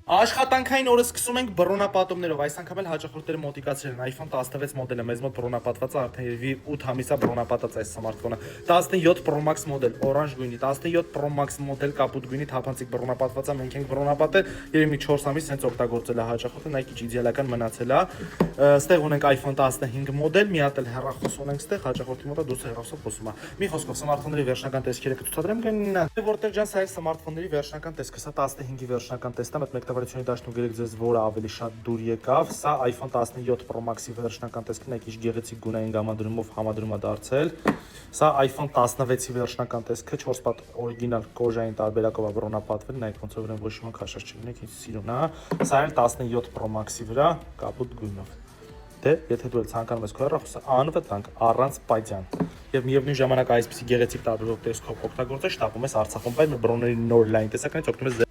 Աշխատանքային օրը սկսում ենք բռոնապատումներով, այս անգամ էլ հաճախորդները մոտիկացրել են iPhone 16 մոդելը, մեզ մոտ բռոնապատված է արդեն երևի 8 ամիսա բռոնապատած այս սմարթֆոնը, 17 Pro Max մոդել, օրանժ գույնի, 17 Pro Max մոդել կապուտ գույնի, թափանցիկ բռոնապատված է, մենք ենք բռոնապատել, երևի մի 4 ամիս հենց օգտագործել է հաճախորդը, նա քիչ իդեալական մնացել է, ստեղ ունենք iPhone 15 մոդել, մի հատ էլ հեռախոս ունենք ստեղ, հաճախորդի մոտ է դուրս հեռախոսով խոսում է, մի խոսքով սմարթֆոնների վերջնական տեսքերը կցուցադրեմ, կնինան, որտեղ ջան սա է սմարթֆոնների վերջնական տեսքը, սա 15-ի վերջնական տեսքն է, մեկ տվարությունի դաշտում գերեք ձեզ որը ավելի շատ դուր եկավ, սա iPhone 17 Pro Max-ի վերջնական տեսքն է, քիչ գեղեցիկ գունային գամադրումով համադրում է դարձել, սա iPhone 16-ի վերջնական տեսքը 4 պատ օրիգինալ կոժային տարբերակով է բռոնապատվել, նայեք ոնց որ ոչ ոք քաշած չլինեք, ինչ սիրուն է, սա էլ 17 Pro Max-ի վրա կապուտ գույնով։ Դե, եթե դու ցանկանում ես քո հեռախոսը անվտանգ, առանց պատյան եւ միևնույն ժամանակ այսպիսի գեղեցիկ տարբերով տեսքով օգտագործես, շտապում ես Արցախում, բայց բռոների նոր լայն տեսականից օգտվում ես